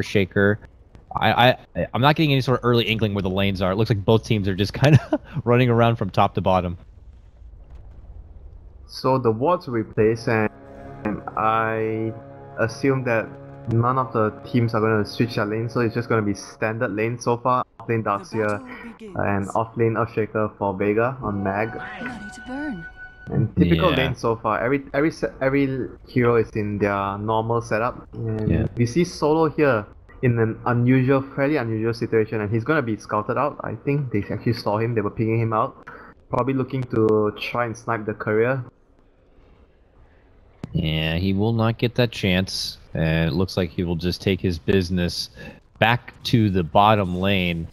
Shaker. I'm not getting any sort of early inkling where the lanes are. It looks like both teams are just kind of running around from top to bottom. So the wards will be placed, and I assume that none of the teams are going to switch their lane, so it's just going to be standard lane so far. Off lane Darkseer and off lane Earthshaker for Vega on Mag. And typical lane so far. Every hero is in their normal setup, and we see Solo here in an fairly unusual situation, and he's going to be scouted out. I think they actually saw him, they were pinging him out. Probably looking to try and snipe the courier. Yeah, he will not get that chance, and it looks like he will just take his business back to the bottom lane.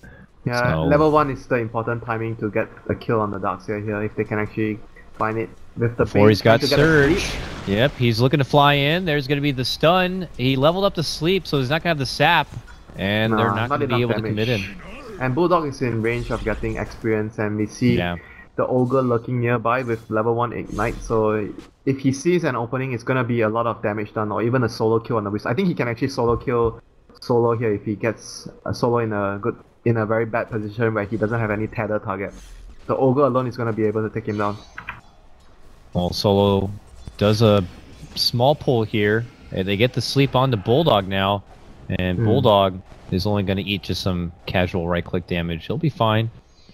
Yeah, so level 1 is the important timing to get a kill on the Darkseer here, if they can actually find it with the before he's got Surge. Yep, he's looking to fly in. There's going to be the stun. He leveled up the sleep, so he's not going to have the sap, and they're not going to be able to commit in. And Bulldog is in range of getting experience, and we see the Ogre lurking nearby with level 1 Ignite, so if he sees an opening, it's going to be a lot of damage done, or even a solo kill on the wrist. I think he can actually solo kill Solo here if he gets a Solo in a very bad position where he doesn't have any tether target. The Ogre alone is going to be able to take him down. Well, Solo does a small pull here, and they get the sleep on the Bulldog now, and Bulldog is only going to eat just some casual right-click damage. He'll be fine.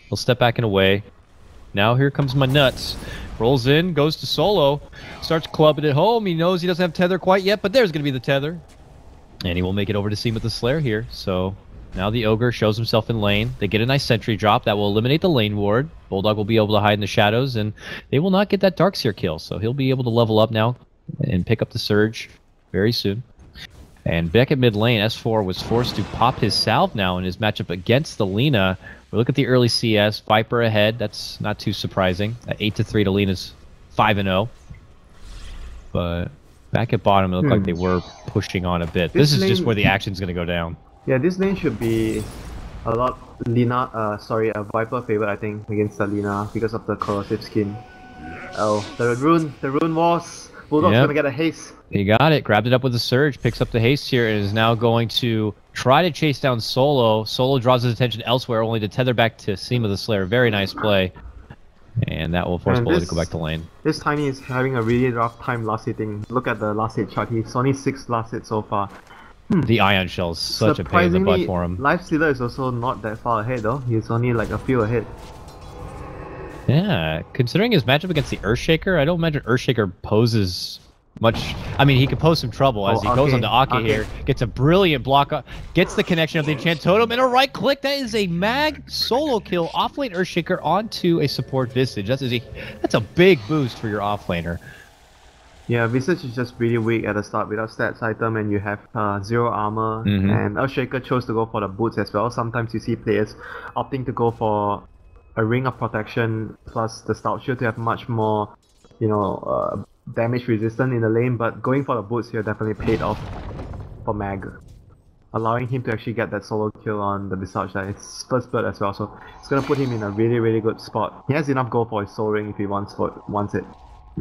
He'll step back and away. Now here comes my nuts. Rolls in, goes to Solo, starts clubbing it home. He knows he doesn't have tether quite yet, but there's going to be the tether. And he will make it over to Seam with the Slayer here. So now the Ogre shows himself in lane. They get a nice sentry drop that will eliminate the lane ward. Bulldog will be able to hide in the shadows, and they will not get that Darkseer kill. So he'll be able to level up now and pick up the Surge very soon. And back at mid lane, S4 was forced to pop his salve now in his matchup against the Lina. We look at the early CS, Viper ahead. That's not too surprising. At 8-3 to Lina's 5-0. But back at bottom, it looked like they were pushing on a bit. This is just where the action's going to go down. Yeah, this lane should be a lot a Viper favorite, I think, against the Lina because of the corrosive skin. Oh, the rune wars. Bulldog's gonna get a haste. He got it, grabbed it up with a Surge, picks up the haste here, and is now going to try to chase down Solo. Solo draws his attention elsewhere, only to tether back to Seam of the Slayer. Very nice play. And that will force Bulldog to go back to lane. This Tiny is having a really rough time last hitting. Look at the last hit chart. He's only 6 last hits so far. The Ion Shell is such a pain in the butt for him. Lifestealer is also not that far ahead though. He's only like a few ahead. Yeah, considering his matchup against the Earthshaker, I don't imagine Earthshaker poses much. I mean, he could pose some trouble as he goes on to Ake here. Gets a brilliant block, gets the connection of the Enchant Totem, and a right click. That is a mag solo kill. Offlane Earthshaker onto a support Visage. That's a big boost for your offlaner. Yeah, Visage is just really weak at the start without stats item, and you have 0 armor, and Earthshaker chose to go for the boots as well. Sometimes you see players opting to go for a Ring of Protection plus the Stout Shield to have much more, damage resistant in the lane, but going for the boots here definitely paid off for Mag, allowing him to actually get that solo kill on the Visage. It's first blood as well, so it's gonna put him in a really, really good spot. He has enough gold for his soul ring if he wants it.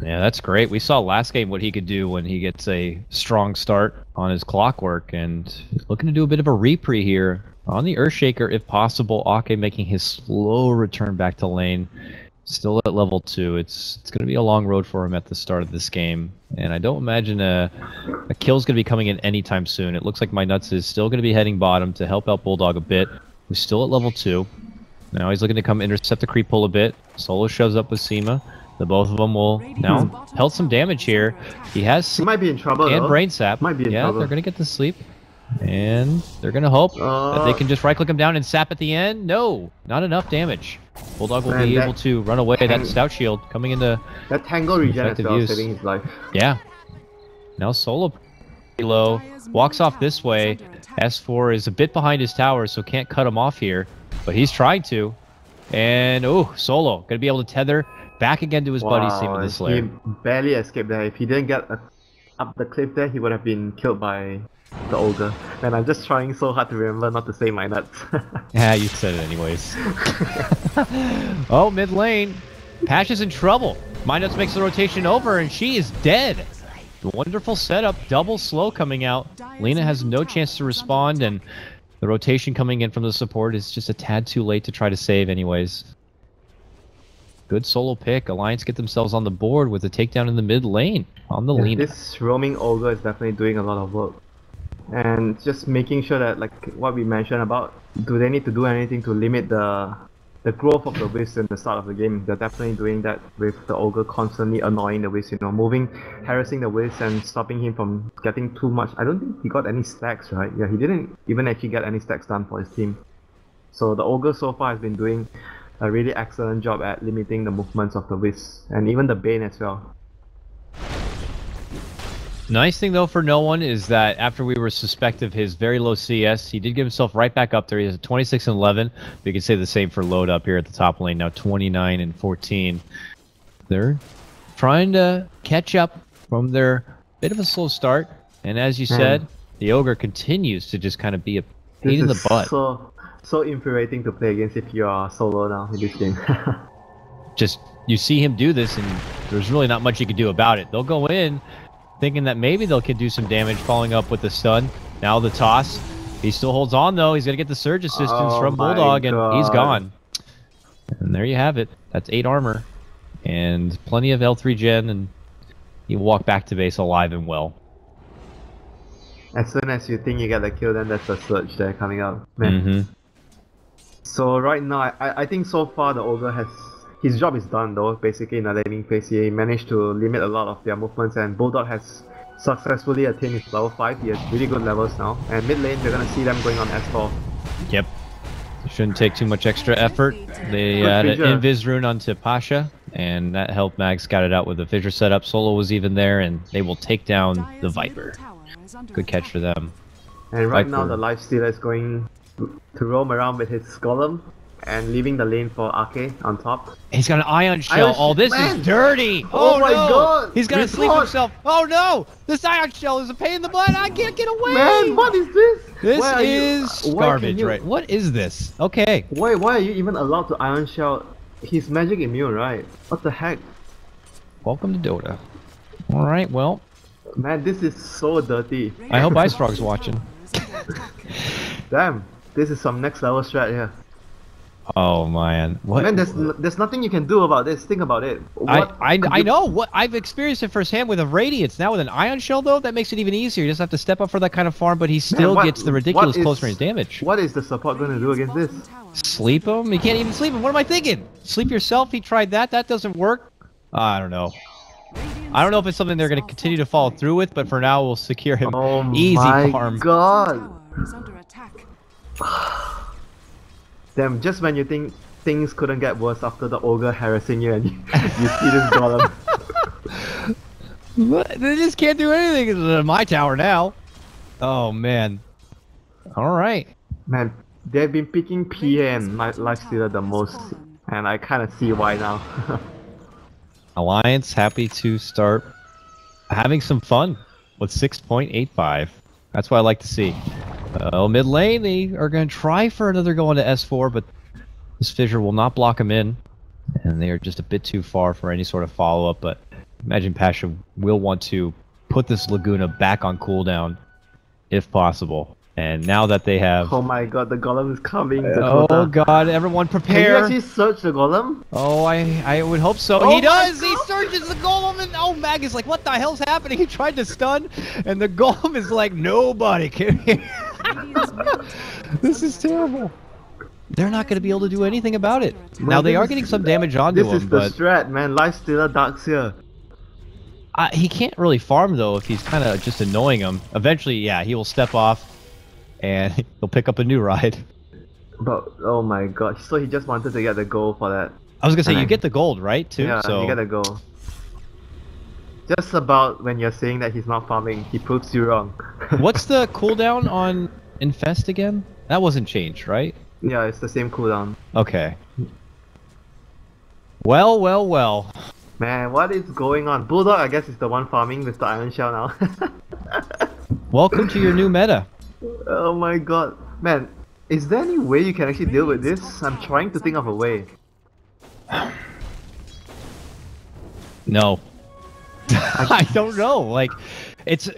Yeah, that's great. We saw last game what he could do when he gets a strong start on his clockwork, and looking to do a bit of a repre here on the Earthshaker if possible. Ake making his slow return back to lane. Still at level 2. It's going to be a long road for him at the start of this game, and I don't imagine a kill's going to be coming in anytime soon. It looks like my nuts is still going to be heading bottom to help out Bulldog a bit, who's still at level 2. Now he's looking to come intercept the creep pull a bit. Solo shows up with Seema. The both of them will now pelt some damage here. He might be in trouble and brain sap. Might be in trouble. They're going to get the sleep. And they're going to hope that they can just right-click him down and sap at the end. No, not enough damage. Bulldog will be able to run away. That Stout Shield coming into that Tangle regen as well, saving his life. Yeah. Now Solo pretty low. Walks off this way. S4 is a bit behind his tower, so can't cut him off here. But he's trying to. And, Solo going to be able to tether back again to his buddy Seam with the Slayer. He barely escaped there. If he didn't get up the cliff there, he would have been killed by the Ogre. And I'm just trying so hard to remember not to say my nuts. Yeah, you said it anyways. Oh, mid lane. Pash is in trouble. My nuts makes the rotation over, and she is dead. Wonderful setup, double slow coming out. Lena has no chance to respond, and the rotation coming in from the support is just a tad too late to try to save anyways. Good solo pick. Alliance get themselves on the board with a takedown in the mid lane on the Lena. This roaming ogre is definitely doing a lot of work. And just making sure that, like what we mentioned about, do they need to do anything to limit the growth of the Wisp in the start of the game? They're definitely doing that with the ogre constantly annoying the Wisp, you know, harassing the Wisp and stopping him from getting too much. I don't think he got any stacks, right? Yeah, he didn't even actually get any stacks done for his team. So the ogre so far has been doing a really excellent job at limiting the movements of the Wisp, and even the Bane as well. Nice thing though for no one is that after we were suspect of his very low CS, he did get himself right back up there. He has a 26 and 11. We can say the same for Load up here at the top lane, now 29 and 14. They're trying to catch up from their bit of a slow start, and as you said, the ogre continues to just kind of be a pain in the butt. So infuriating to play against if you are solo now in this game. Just you see him do this, and there's really not much you can do about it. They'll go in thinking that maybe they can do some damage, following up with the stun. Now the toss. He still holds on though. He's gonna get the surge assistance from Bulldog, and he's gone. And there you have it. That's 8 armor and plenty of L3 gen, and he will walk back to base alive and well. As soon as you think you get the kill, then there's a surge there coming out. Man. So right now, I think so far the ogre has his job is done though. Basically in the laning phase, he managed to limit a lot of their movements, and Bulldog has successfully attained his level 5. He has really good levels now. And mid lane, they're gonna see them going on S4. Yep. Shouldn't take too much extra effort. They had an Invis rune onto Pasha, and that helped Mag scout it out with the fissure setup. Solo was even there, and they will take down the Viper. Good catch for them. And right now the Lifestealer is going to roam around with his Golem and leaving the lane for Ake on top. He's got an Ion Shell. Oh, this is dirty. Oh my god. He's gonna sleep himself. Oh no! This Ion Shell is a pain in the butt. I can't get away. Man, what is this? This is garbage, right? What is this? Okay. Why are you even allowed to Ion Shell? He's magic immune, right? What the heck? Welcome to Dota. Alright, well. Man, this is so dirty. I hope Ice Frog's watching. Damn, this is some next level strat here. Oh man, what? Man, there's nothing you can do about this. Think about it. I know what I've experienced it firsthand with a Radiance. Now with an Ion Shell though, that makes it even easier. You just have to step up for that kind of farm, but he still gets the ridiculous close range damage. What is the support going to do against this? Sleep him? He can't even sleep him. What am I thinking? Sleep yourself? He tried that. That doesn't work. I don't know. I don't know if it's something they're going to continue to follow through with, but for now we'll secure him. Easy farm. Oh my god. Damn, just when you think things couldn't get worse after the ogre harassing you and you see this golem. They just can't do anything. It's my tower now. Oh man. Alright. Man, they've been picking PA and Lifestealer the most, and I kind of see why now. Alliance happy to start having some fun with 6.85. That's what I like to see. Mid lane, they are going to try for another go into S4, but this fissure will not block them in, and they are just a bit too far for any sort of follow-up. But imagine Pasha will want to put this Laguna back on cooldown, if possible. And now that they have... Oh my god, the golem is coming. Oh god, everyone prepare. Can you actually search the golem? Oh, I would hope so. Oh, he does! He searches the golem, and oh, Mag is like, what the hell's happening? He tried to stun, and the golem is like, nobody can hear. This is terrible. They're not going to be able to do anything about it. Man, now, they are getting some damage onto him, but... This is the strat, man. Lifestealer Darkseer. He can't really farm, though, if he's kind of just annoying him. Eventually, yeah, he will step off, and he'll pick up a new ride. But, oh my god. So he just wanted to get the gold for that. I was going to say, you get the gold, right, too? Yeah, so... you get the gold. Just about when you're saying that he's not farming, he proves you wrong. What's the cooldown on Infest again? That wasn't changed, right? Yeah, it's the same cooldown. Okay. Well, well, well. Man, what is going on? Bulldog, I guess, is the one farming with the Iron Shell now. Welcome to your new meta. Oh my god. Man, is there any way you can actually deal with this? I'm trying to think of a way. No. I don't know. Like, it's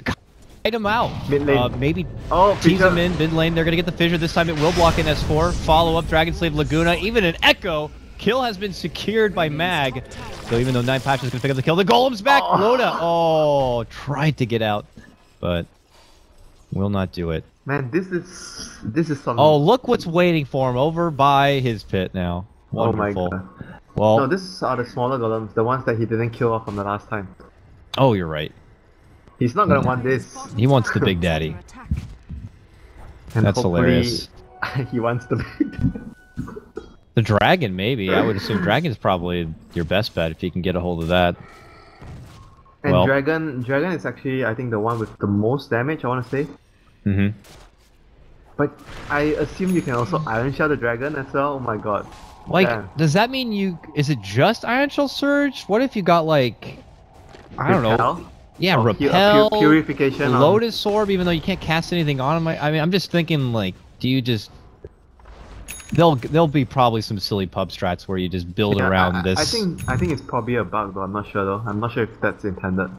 hide him out. Mid lane. Maybe tease tease him in mid lane. They're gonna get the fissure this time. It will block an S4. Follow up Dragon Slave Laguna. Even an Echo. Kill has been secured by Mag. So even though 9 Patch is gonna pick up the kill, the Golem's back. Loda. Oh, tried to get out, but will not do it. Man, this is some. Oh, look what's waiting for him over by his pit now. Wonderful. Oh my god. Well, no, this are the smaller golems, the ones that he didn't kill off from the last time. oh, you're right. He's not gonna want this. He wants the Big Daddy. And That's hilarious. He wants the big. The dragon, maybe. I would assume dragon's probably your best bet if you can get a hold of that. And well, dragon is actually, I think, the one with the most damage, I want to say. Mm-hmm. But I assume you can also Iron Shell the dragon as well. Oh my god. Like, Damn. does that mean you... Is it just Iron Shell Surge? What if you got, like... I don't know. Repel? Yeah, Oh, Repel, purification. Lotus Orb, even though you can't cast anything on him. I mean, I'm just thinking, like, do you just... There'll be probably some silly pub strats where you just build around this. I think it's probably a bug though. I'm not sure though. I'm not sure if that's intended.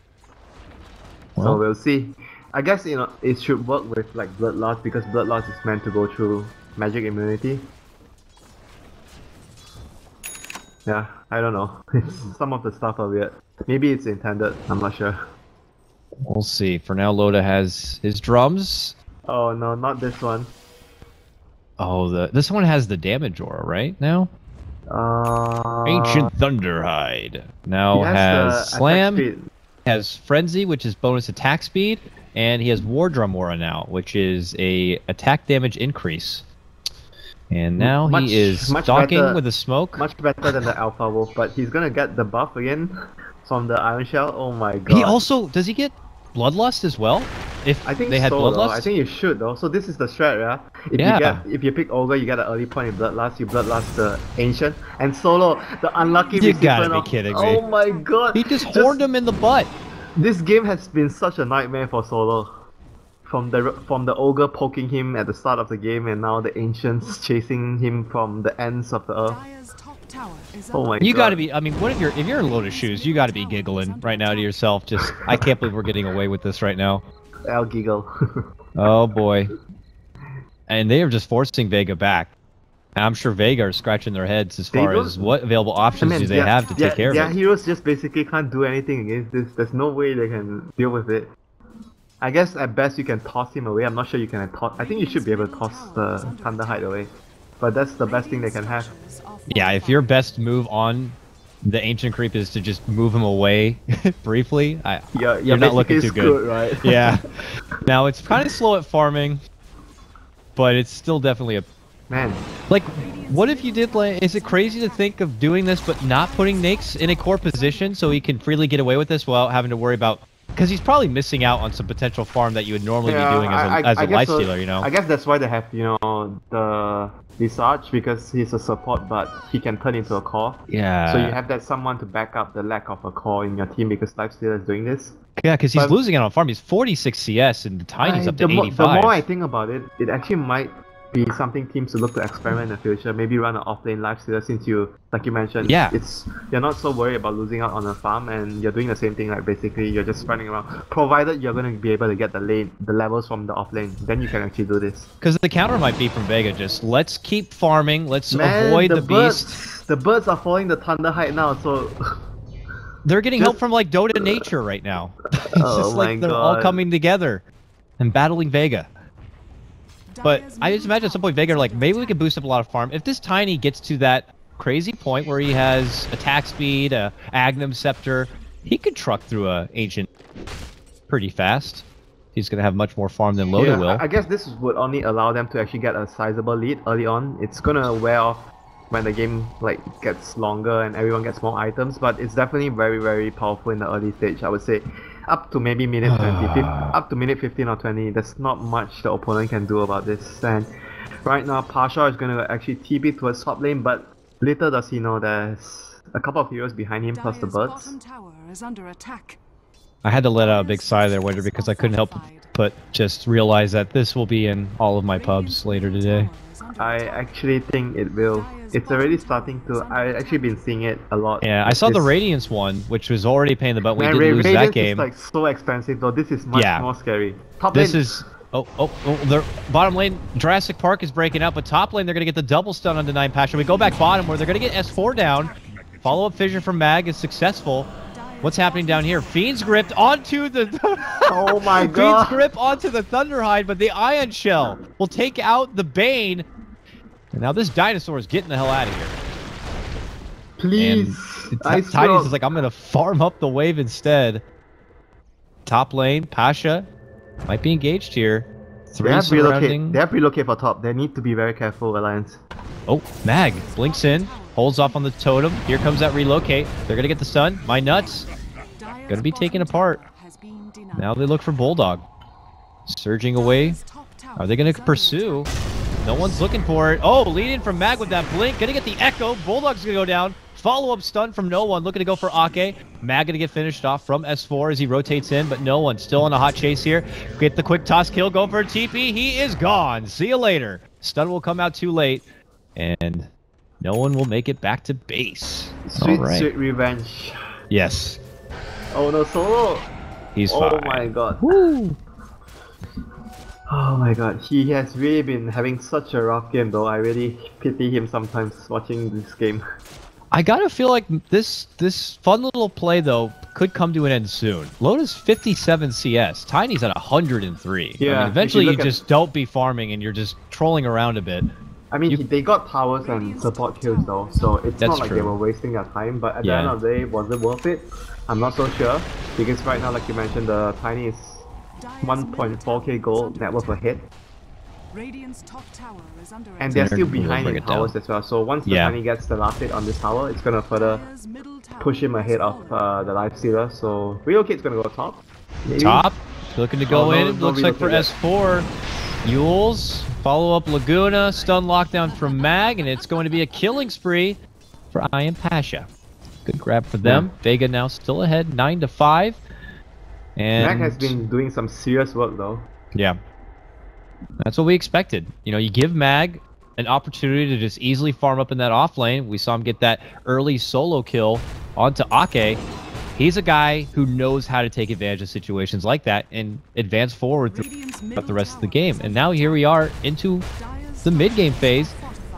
Well, so we'll see. I guess it should work with like Bloodlust because Bloodlust is meant to go through magic immunity. Yeah, I don't know. Some of the stuff are weird. Maybe it's intended. I'm not sure. We'll see. For now, Loda has his drums. Oh no, not this one. Oh, this one has the damage aura, right? Now? Ancient Thunderhide. Now has Slam, has Frenzy, which is bonus attack speed, and he has War Drum aura now, which is a attack damage increase. And now he is stalking with a smoke. Much better than the Alpha Wolf, but he's gonna get the buff again from the Iron Shell. Oh my god. He also, does he get Bloodlust as well? If I think they had so, Bloodlust? though. I think you should though. So this is the strat, yeah? If you pick Ogre, you get an early point in Bloodlust, you Bloodlust the Ancient. And Solo, the unlucky You recipient gotta be kidding me. Oh my god! He just horned him in the butt! This game has been such a nightmare for Solo. From the Ogre poking him at the start of the game, and now the Ancients chasing him from the ends of the earth. Oh my god. You gotta be, I mean, what if you're in Lotus shoes, you gotta be giggling right now to yourself, just, I can't believe we're getting away with this right now. I'll giggle. Oh boy. And they are just forcing Vega back. And I'm sure Vega are scratching their heads as far as what available options do they have to take care of it. Yeah, heroes just basically can't do anything against this. There's no way they can deal with it. I guess at best you can toss him away. I'm not sure you can toss. I think you should be able to toss the Thunderhide away. But that's the best thing they can have. Yeah, if your best move on the Ancient Creep is to just move him away briefly, you're not looking too good. Right? Yeah. Now it's kind of slow at farming, but it's still definitely a... Man. Like, what if you did, like, is it crazy to think of doing this but not putting Naix in a core position so he can freely get away with this without having to worry about... Because he's probably missing out on some potential farm that you would normally be doing as a lifestealer, you know? I guess that's why they have, the Visage, because he's a support, but he can turn into a core. Yeah. So you have that someone to back up the lack of a core in your team because lifestealer is doing this. Yeah, because he's losing out on farm. He's 46 CS and the Tiny's up to 85. The more I think about it, it actually might be something teams to look to experiment in the future. Maybe run an offlane lifestealer since you, like you mentioned, you're not so worried about losing out on a farm and you're doing the same thing. Like basically, you're just running around. Provided you're going to be able to get the levels from the offlane, then you can actually do this. Because the counter might be from Vega. Just let's keep farming. Let's avoid the beast. The birds are following the Thunderhide now, so. They're getting help from like Dota nature right now. It's just like they're all coming together and battling Vega. But I just imagine at some point Vega are like, maybe we can boost up a lot of farm. If this Tiny gets to that crazy point where he has attack speed, Agnum Scepter, he could truck through a Ancient pretty fast. He's going to have much more farm than Loda will. I guess this would only allow them to actually get a sizable lead early on. It's going to wear off when the game gets longer and everyone gets more items, but it's definitely very, very powerful in the early stage, I would say. Up to maybe minute 20, up to minute 15 or 20, there's not much the opponent can do about this. And right now, Pasha is going to actually TP towards top lane, but little does he know there's a couple of heroes behind him plus the birds. Tower is under attack. I had to let out a big sigh there, Waiter, because I couldn't help but just realize that this will be in all of my pubs later today. I actually think it will. It's already starting to. I've actually been seeing it a lot. Yeah, I saw the Radiance one, which was already paying the butt. We did lose Radiance that game. Is like so expensive though. This is much more scary. Top this lane. is the bottom lane. Jurassic Park is breaking out, but top lane they're gonna get the double stun on Denying Passion. We go back bottom where they're gonna get S4 down. Follow up fissure from Mag is successful. What's happening down here? Fiend's gripped onto the oh my god. Fiend's grip onto the Thunderhide, but the Ion Shell will take out the Bane. And now this dinosaur is getting the hell out of here. Please. Tiny's is like, I'm gonna farm up the wave instead. Top lane, Pasha might be engaged here. They have relocate for top. They need to be very careful, Alliance. Oh, Mag blinks in, holds off on the totem. Here comes that relocate. They're gonna get the stun. My nuts. Gonna be taken apart. Now they look for Bulldog. Surging away. Are they gonna pursue? No one's looking for it. Oh, lead in from Mag with that blink. Gonna get the echo. Bulldog's gonna go down. Follow-up stun from no one. Looking to go for Ake. Mag gonna get finished off from S4 as he rotates in, but no one. Still on a hot chase here. Get the quick toss kill. Go for a TP. He is gone. See you later. Stun will come out too late. And no one will make it back to base. Sweet revenge. Yes. Oh no, Solo. He's fine. Oh my god. Woo. Oh my god, he has really been having such a rough game though. I really pity him sometimes watching this game. I gotta feel like this fun little play though could come to an end soon. Loda's 57 CS, Tiny's at 103. Yeah, I mean, eventually you just don't be farming and you're just trolling around a bit. I mean, they got towers and support kills though, so it's not like they were wasting their time, but at the end of the day, was it worth it? I'm not so sure, because right now, like you mentioned, the Tiny is 1.4k gold net worth ahead. And they're still behind in towers as well, so once the Tiny gets the last hit on this tower, it's gonna further push him ahead of the Lifestealer, so Relocate's gonna go top. Maybe? Top, looking to go in, looks like for S4. Yules, follow up Laguna, stun lockdown from Mag, and it's going to be a killing spree for Ian Pasha. Good grab for them. Vega now still ahead, 9-5. And Mag has been doing some serious work though. Yeah. That's what we expected. You know, you give Mag an opportunity to just easily farm up in that off lane. We saw him get that early solo kill onto Ake. He's a guy who knows how to take advantage of situations like that and advance forward throughout the rest of the game. And now here we are into the mid-game phase.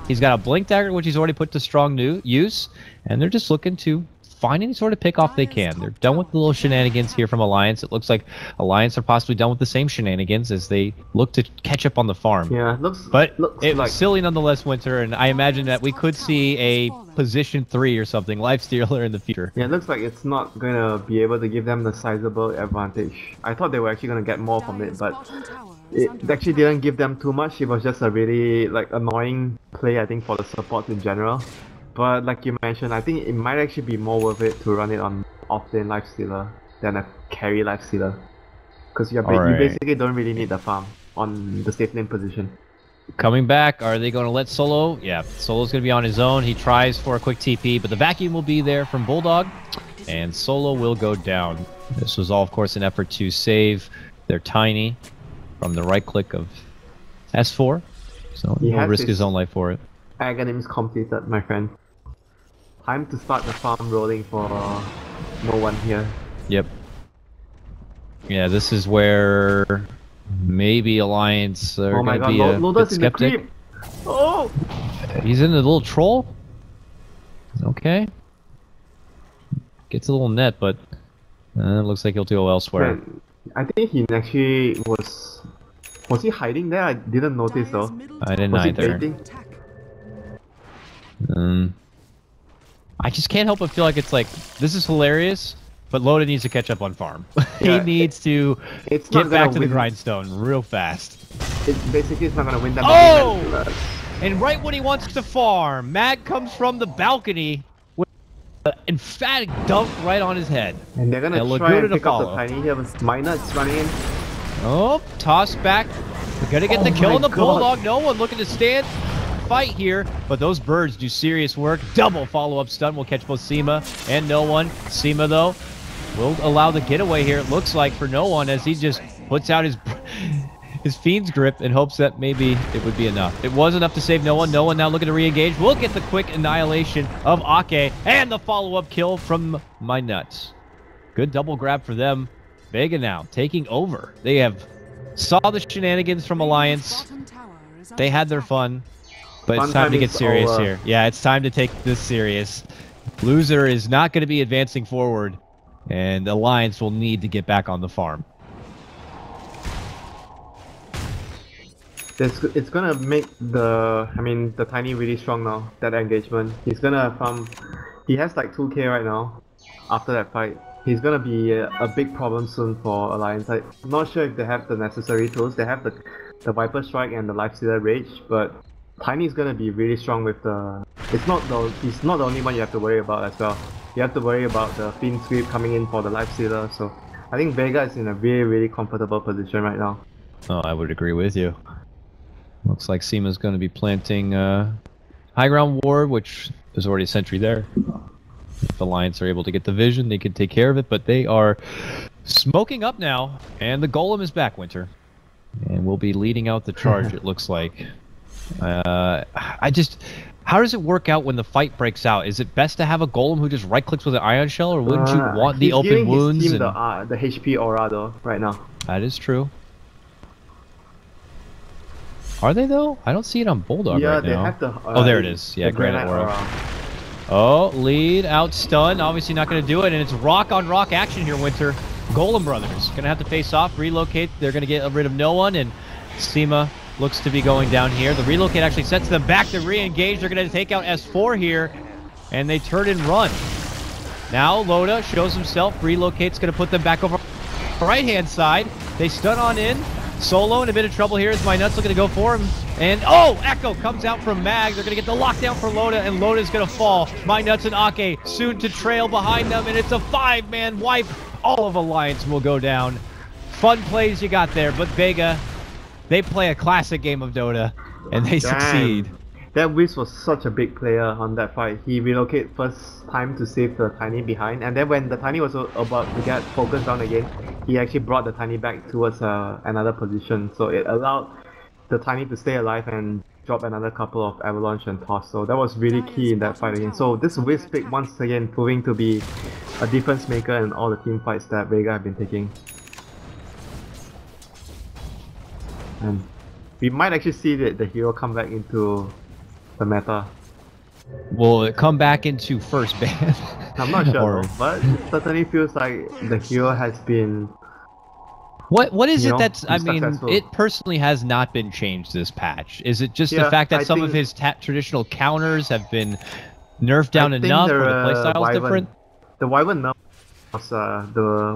He's got a Blink Dagger, which he's already put to strong use, and they're just looking to find any sort of pick-off they can. They're done with the little shenanigans here from Alliance. It looks like Alliance are possibly done with the same shenanigans as they look to catch up on the farm. Yeah, looks like silly nonetheless, Winter, and I imagine that we could see a position 3 or something, Lifestealer in the future. Yeah, it looks like it's not gonna be able to give them the sizable advantage. I thought they were actually gonna get more from it, but it actually didn't give them too much. It was just a really annoying play, I think, for the supports in general. But like you mentioned, I think it might actually be more worth it to run it on off-lane Lifestealer than a carry Lifestealer. Because you basically don't really need the farm on the safe lane position. Coming back, are they going to let Solo? Yeah, Solo's going to be on his own. He tries for a quick TP, but the vacuum will be there from Bulldog, and Solo will go down. This was all, of course, an effort to save their Tiny from the right click of S4. So he will risk his own life for it. Aghanim's completed, my friend. Time to start the farm rolling for no one here. Yep. Yeah, this is where maybe Alliance are going to be a bit skeptic. Oh! He's in the little troll? Okay. Gets a little net, but it looks like he'll go elsewhere. Man, I think he actually was... Was he hiding there? I didn't notice though. I didn't either. I just can't help but feel like it's like, this is hilarious, but Loda needs to catch up on farm. He needs to get back to the grindstone real fast. Basically, it's not going to win that. Oh! And right when he wants to farm, Mag comes from the balcony with an emphatic dunk right on his head. And they're going to try and pick up the Tiny here with Minus running in. Oh, toss back. We're going to get the kill on the Bulldog. No one looking to stand. Fight here, but those birds do serious work. Double follow-up stun will catch both Seema and no one. Seema though will allow the getaway here, it looks like, for no one, as he just puts out his Fiend's Grip in hopes that maybe it would be enough. It was enough to save no one. No one now looking to re-engage. We'll get the quick annihilation of Ake and the follow-up kill from My Nuts. Good double grab for them. Vega now taking over. They have saw the shenanigans from Alliance. They had their fun, but it's time to get serious here. Yeah, it's time to take this serious. Loser is not going to be advancing forward, and Alliance will need to get back on the farm. It's gonna make the Tiny really strong now, that engagement. He's gonna farm. He has like 2k right now after that fight. He's gonna be a big problem soon for Alliance. I'm not sure if they have the necessary tools. They have the Viper Strike and the Lifestealer Rage, but Tiny's gonna be really strong with the... He's not the only one you have to worry about as well. You have to worry about the Fiend Sweep coming in for the Lifestealer, so I think Vega is in a really, really comfortable position right now. Oh, I would agree with you. Looks like Seema's going to be planting High Ground Ward, which is already a sentry there. If the Alliance are able to get the vision, they can take care of it, but they are smoking up now, and the Golem is back, Winter. And we'll be leading out the charge, it looks like. How does it work out when the fight breaks out? Is it best to have a Golem who just right-clicks with an Ion Shell, or wouldn't you want the open wounds? He's giving his team the HP aura, though, right now. That is true. Are they though? I don't see it on Bulldog right now. Yeah, they have the... oh, there it is. Yeah, Granite Aura. Oh, lead, out stun. Obviously not going to do it, and it's rock on rock action here, Winter. Golem Brothers going to have to face off, relocate. They're going to get rid of no one, and Seema looks to be going down here. The relocate actually sets them back to re-engage. They're going to take out S4 here, and they turn and run. Now Loda shows himself. Relocate's going to put them back over the right-hand side. They stun on in. Solo in a bit of trouble here as My Nuts looking to go for him. And, oh, Echo comes out from Mag. They're going to get the lockdown for Loda, and Loda's going to fall. My Nuts and Ake soon to trail behind them, and it's a 5-man wipe. All of Alliance will go down. Fun plays you got there, but Vega, they play a classic game of Dota, and they succeed. That Wiz was such a big player on that fight. He relocated first time to save the Tiny behind, and then when the Tiny was about to get focused down again, he actually brought the Tiny back towards another position. So it allowed the Tiny to stay alive and drop another couple of Avalanche and Toss. So that was really key in that fight again. So this Wiz pick once again proving to be a difference maker in all the team fights that Vega have been taking. And we might actually see the hero come back into the meta. Will it come back into first ban? I'm not sure, but it certainly feels like the hero has been... What is it that's... I mean, successful. it personally has not been changed this patch. Is it just the fact that some of his traditional counters have been nerfed down enough, or the playstyle is different? The Wyvern nerf was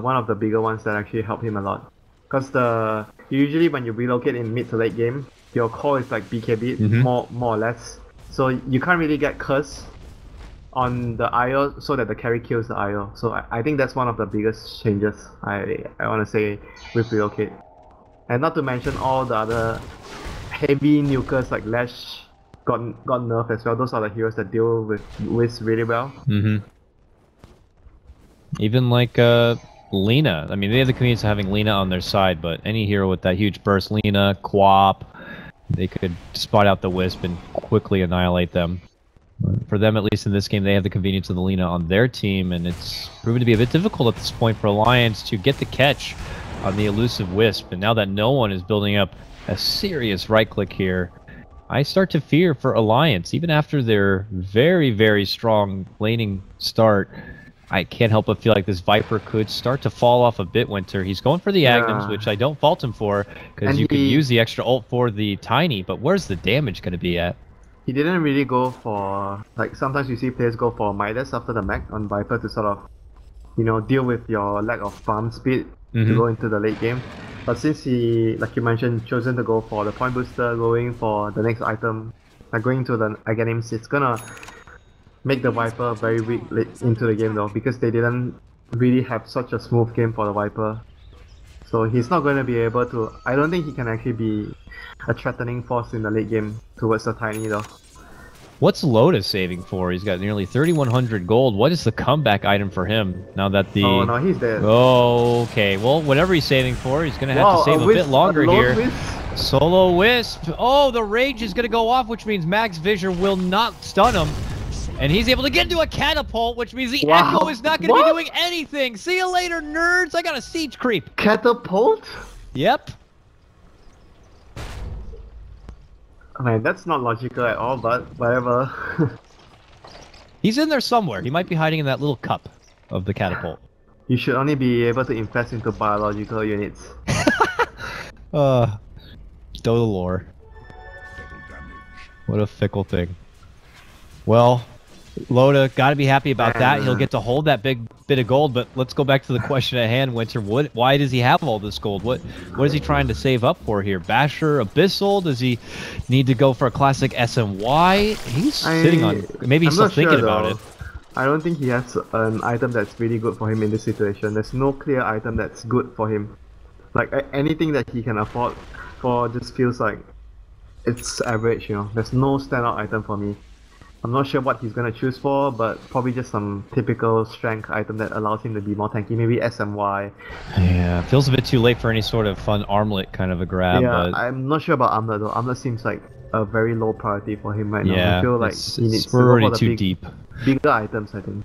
one of the bigger ones that actually helped him a lot. Because usually when you relocate in mid to late game, your core is like BKB, more or less. So you can't really get curse on the IO so that the carry kills the IO. So I think that's one of the biggest changes I want to say with relocate. And not to mention all the other heavy nukers like Lash got nerfed as well. Those are the heroes that deal with Wiz really well. Even like Lina. I mean, they have the convenience of having Lina on their side, but any hero with that huge burst, Lina, Quap, they could spot out the Wisp and quickly annihilate them. For them, at least in this game, they have the convenience of the Lina on their team, and it's proven to be a bit difficult at this point for Alliance to get the catch on the elusive Wisp. And now that no one is building up a serious right-click here, I start to fear for Alliance. Even after their very, very strong laning start, I can't help but feel like this Viper could start to fall off a bit, Winter. He's going for the Agnes, which I don't fault him for, because you can use the extra ult for the Tiny, but where's the damage going to be at? He didn't really go for... Like, sometimes you see players go for Midas after the mech on Viper to sort of, you know, deal with your lack of farm speed to go into the late game. But since he, like you mentioned, chosen to go for the point booster, going for the next item, like going to the Aghanims, it's gonna make the Viper very weak late into the game though, because they didn't really have such a smooth game for the Viper. So he's not going to be able to... I don't think he can actually be a threatening force in the late game towards the Tiny though. What's Lotus saving for? He's got nearly 3,100 gold. What is the comeback item for him now that the... Oh no, he's dead. Oh, okay. Well, whatever he's saving for, he's going to have to save a bit longer here. Solo Wisp. Oh, the rage is going to go off, which means Max Visor will not stun him. And he's able to get into a catapult, which means the Echo is not going to be doing anything. See you later, nerds. I got a siege creep. Catapult? Yep. I mean, that's not logical at all, but whatever. He's in there somewhere. He might be hiding in that little cup of the catapult. You should only be able to invest into biological units. Dota lore. What a fickle thing. Well, Loda, gotta be happy about that. He'll get to hold that big bit of gold, but let's go back to the question at hand, Winter. Why does he have all this gold? What is he trying to save up for here? Basher, Abyssal? Does he need to go for a classic SMY? He's sitting on... Maybe he's still thinking about it. I don't think he has an item that's really good for him in this situation. There's no clear item that's good for him. Like, anything that he can afford for just feels like it's average, you know. There's no standout item for me. I'm not sure what he's gonna choose for, but probably just some typical strength item that allows him to be more tanky. Maybe SMY. Yeah, feels a bit too late for any sort of fun armlet kind of a grab. Yeah, but... I'm not sure about armlet though. Armlet seems like a very low priority for him right now. I feel like he needs to go for the bigger items, I think.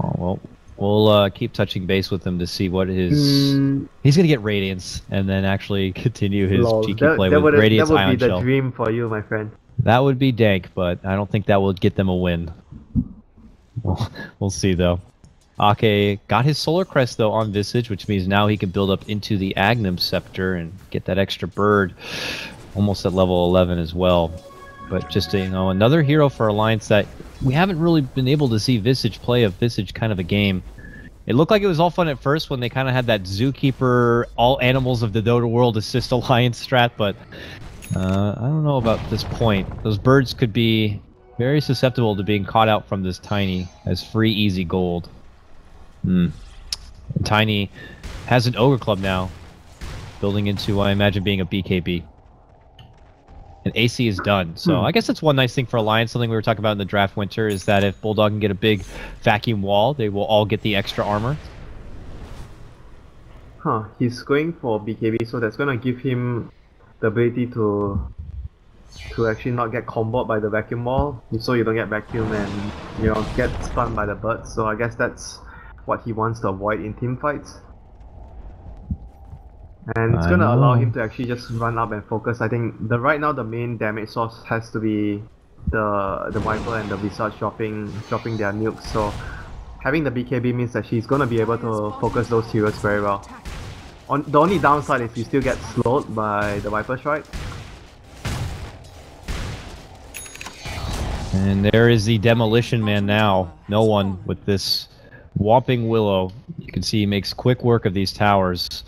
Oh well, we'll keep touching base with him to see what his... He's gonna get Radiance and then actually continue his cheeky play with Radiance Ion Shell. That would be the dream for you, my friend. That would be dank, but I don't think that will get them a win. We'll see, though. Ake got his Solar Crest, though, on Visage, which means now he can build up into the Agnum Scepter and get that extra bird almost at level 11 as well. But just, you know, another hero for Alliance that we haven't really been able to see Visage play a Visage kind of a game. It looked like it was all fun at first when they kind of had that Zookeeper, all animals of the Dota world assist Alliance strat, but... I don't know about this point. Those birds could be very susceptible to being caught out from this Tiny as free, easy gold. And Tiny has an Ogre Club now, building into, I imagine, being a BKB. And AC is done. So I guess that's one nice thing for Alliance. Something we were talking about in the draft, Winter, is that if Bulldog can get a big vacuum wall, they will all get the extra armor. Huh, he's going for BKB, so that's gonna give him the ability to actually not get comboed by the vacuum wall, so you don't get vacuum and you know get stunned by the birds. So I guess that's what he wants to avoid in team fights. And it's gonna allow him to actually just run up and focus. I think right now the main damage source has to be the Viper and the Visage dropping their nukes. So having the BKB means that she's gonna be able to focus those heroes very well. The only downside is you still get slowed by the Viper Strike. And there is the Demolition Man now. No one with this Whopping Willow. You can see he makes quick work of these towers.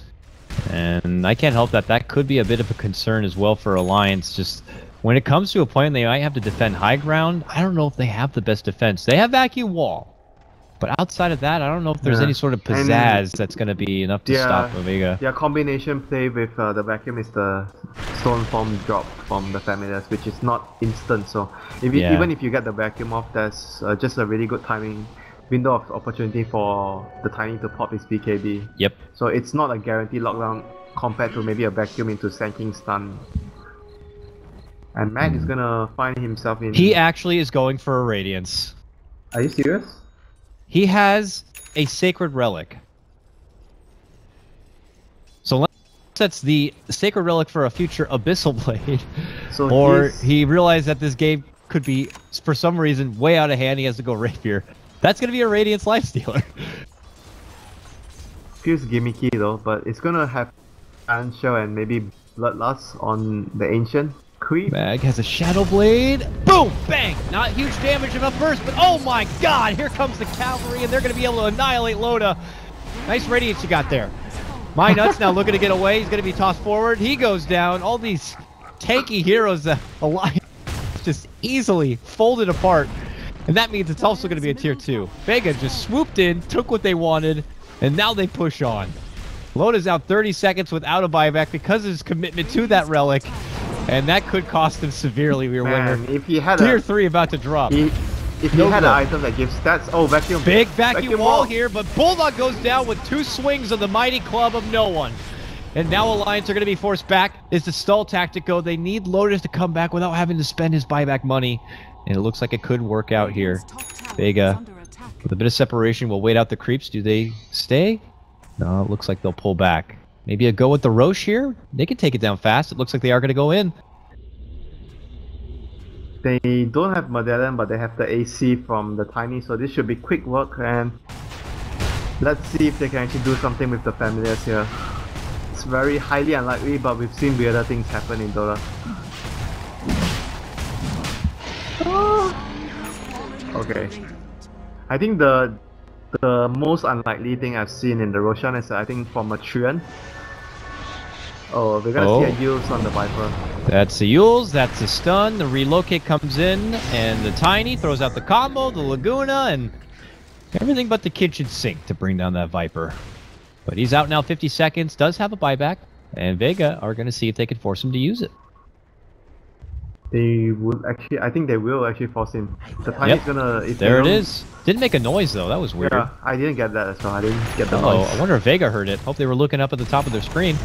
And I can't help that could be a bit of a concern as well for Alliance. Just when it comes to a point they might have to defend high ground, I don't know if they have the best defense. They have Vacuum Wall. But outside of that, I don't know if there's any sort of pizzazz that's going to be enough to stop Vega. Yeah, combination play with the vacuum is the Stone Form drop from the Familiars, which is not instant. So even if you get the vacuum off, there's just a really good timing window of opportunity for the Tiny to pop his BKB. Yep. So it's not a guaranteed lockdown compared to maybe a vacuum into Sanking Stun. And Matt is going to find himself in... He actually is going for a Radiance. Are you serious? He has a Sacred Relic. So let's that's the Sacred Relic for a future Abyssal Blade. So or he realized that this game could be, for some reason, way out of hand. He has to go Rapier. That's going to be a Radiance Lifestealer. Feels gimmicky though, but it's going to have Iron Shell and maybe Bloodlust on the Ancient. Creep. Mag has a Shadow Blade. Boom! Bang! Not huge damage at first, but oh my god! Here comes the Cavalry, and they're going to be able to annihilate Loda. Nice Radiance you got there. My Nuts now looking to get away. He's going to be tossed forward. He goes down. All these tanky heroes that Alliance just easily folded apart. And that means it's also going to be a tier 2. Vega just swooped in, took what they wanted, and now they push on. Loda's out 30 seconds without a buyback because of his commitment to that relic. And that could cost him severely. We were wondering. If he had tier 3 about to drop. If he had an item that gives stats, vacuum. Big vacuum wall here, but Bulldog goes down with 2 swings of the mighty club of no one. And now Alliance are going to be forced back. It's the stall tactic go. They need Lotus to come back without having to spend his buyback money. And it looks like it could work out here. Vega, with a bit of separation, will wait out the creeps. Do they stay? No, it looks like they'll pull back. Maybe a go with the Roche here? They can take it down fast. It looks like they are going to go in. They don't have Medallion, but they have the AC from the Tiny, so this should be quick work, and let's see if they can actually do something with the familiars here. It's very highly unlikely, but we've seen weirder things happen in Dota. Okay. I think the most unlikely thing I've seen in the Roshan is I think from a Trian. Oh, we're gonna see a Yules on the Viper. That's the Yules, that's the stun, the relocate comes in, and the Tiny throws out the combo, the Laguna, and everything but the kitchen sink to bring down that Viper. But he's out now 50 seconds, does have a buyback, and Vega are going to see if they can force him to use it. They would actually, I think they will actually force him. The Tiny's gonna... There it is. Didn't make a noise though, that was weird. Yeah, I didn't get that as well, I didn't get the noise. I wonder if Vega heard it. Hope they were looking up at the top of their screen.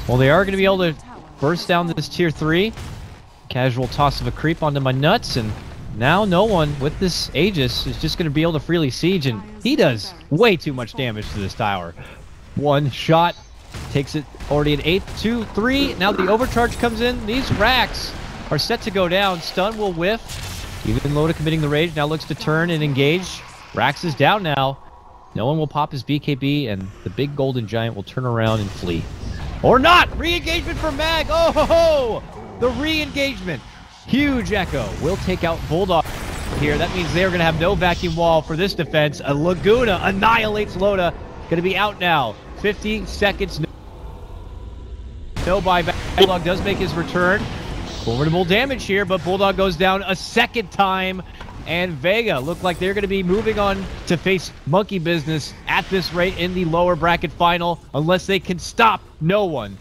Well, they are going to be able to burst down this tier 3. Casual toss of a creep onto my nuts, and now no one with this Aegis is just going to be able to freely siege, and he does way too much damage to this tower. One shot takes it already at 8, 2, 3. Now the overcharge comes in. These racks are set to go down. Stun will whiff. Even Loda committing the rage now looks to turn and engage. Rax is down now. No one will pop his BKB, and the big golden giant will turn around and flee. Or not! Re-engagement for Mag! Oh ho ho! The re-engagement. Huge echo. Will take out Bulldog here. That means they're going to have no vacuum wall for this defense. A Laguna annihilates Loda. Going to be out now. 50 seconds. No buyback. Bulldog does make his return. Formidable damage here, but Bulldog goes down a second time. And Vega look like they're going to be moving on to face Monkey Business at this rate in the lower bracket final, unless they can stop no one.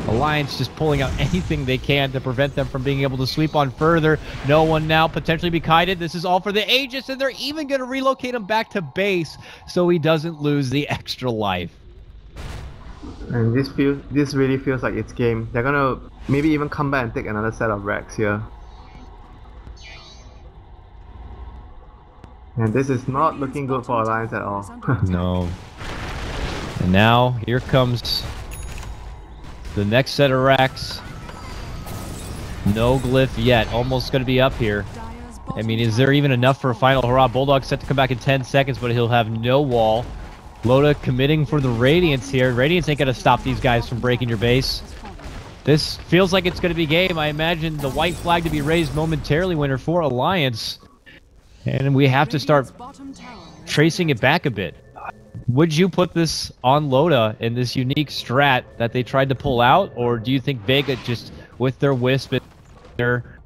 Alliance just pulling out anything they can to prevent them from being able to sweep on further. No one now potentially be kited. This is all for the Aegis, and they're even going to relocate him back to base so he doesn't lose the extra life. And this really feels like it's game. They're gonna maybe even come back and take another set of racks here. And this is not looking good for Alliance at all. No. And now here comes the next set of racks. No glyph yet. Almost going to be up here. I mean, is there even enough for a final hurrah? Bulldog set to come back in 10 seconds, but he'll have no wall. Loda committing for the Radiance here. Radiance ain't going to stop these guys from breaking your base. This feels like it's going to be game. I imagine the white flag to be raised momentarily, winner for Alliance. And we have to start tracing it back a bit. Would you put this on Loda in this unique strat that they tried to pull out? Or do you think Vega just, with their Wisp and their,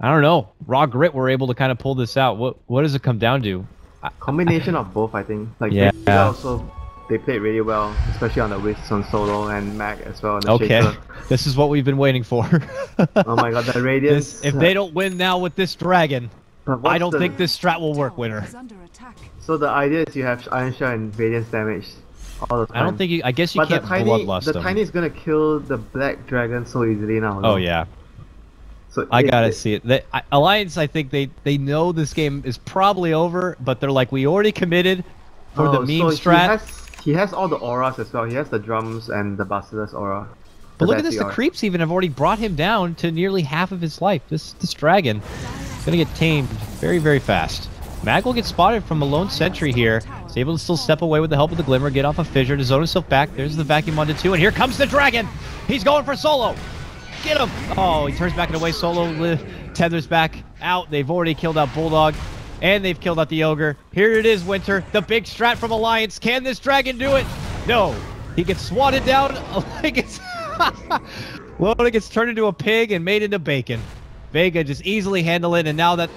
I don't know, raw grit, were able to kind of pull this out? What does it come down to? Combination of both, I think. Like, yeah. Vega also, they played really well, especially on the Wisps on solo, and Mag as well. Okay, this is what we've been waiting for. Oh my god, the Radiance. If they don't win now with this dragon, I don't think this strat will work, winner. So the idea is you have Iron Shell and Radiance damage all the time. I don't think you, I guess you can't bloodlust them. The Tiny is gonna kill the Black Dragon so easily now. Oh yeah. So I gotta see it. Alliance, I think they know this game is probably over, but they're like, we already committed for the meme strat. He has all the auras as well. He has the drums and the Basilisk aura. But look at this, the creeps even have already brought him down to nearly half of his life. This dragon is gonna get tamed very, very fast. Mag will get spotted from a lone sentry here. He's able to still step away with the help of the Glimmer, get off a Fissure to zone himself back. There's the vacuum onto 2, and here comes the dragon! He's going for solo! Get him! Oh, he turns back and away, solo tethers back out. They've already killed out Bulldog, and they've killed out the Ogre. Here it is, Winter, the big strat from Alliance. Can this dragon do it? No. He gets swatted down. Loda gets turned into a pig and made into bacon. Vega just easily handle it, and now that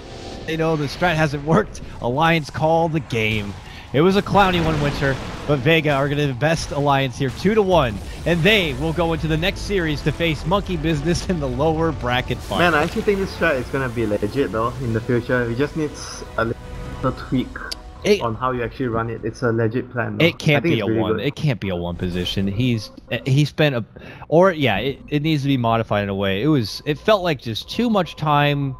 they know the strat hasn't worked, Alliance call the game. It was a clowny one, Winter, but Vega are going to be the best Alliance here, 2-1, and they will go into the next series to face Monkey Business in the lower bracket final. Man, I actually think this strat is going to be legit though in the future. We just need a little tweak on how you actually run it. It's a legit plan. It can't I think be it's a really one. good. It can't be a one position. He spent a, or yeah, it needs to be modified in a way. It felt like just too much time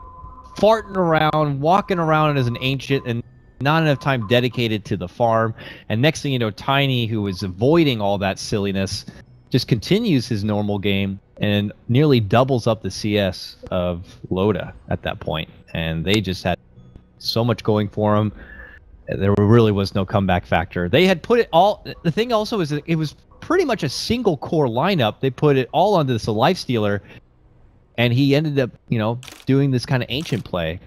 farting around, walking around as an ancient, and not enough time dedicated to the farm. And next thing you know, Tiny, who is avoiding all that silliness, just continues his normal game and nearly doubles up the CS of Loda at that point. And they just had so much going for him. There really was no comeback factor. They had put it all. The thing also is that it was pretty much a single core lineup. They put it all onto this Life Stealer, and he ended up, doing this kind of ancient play.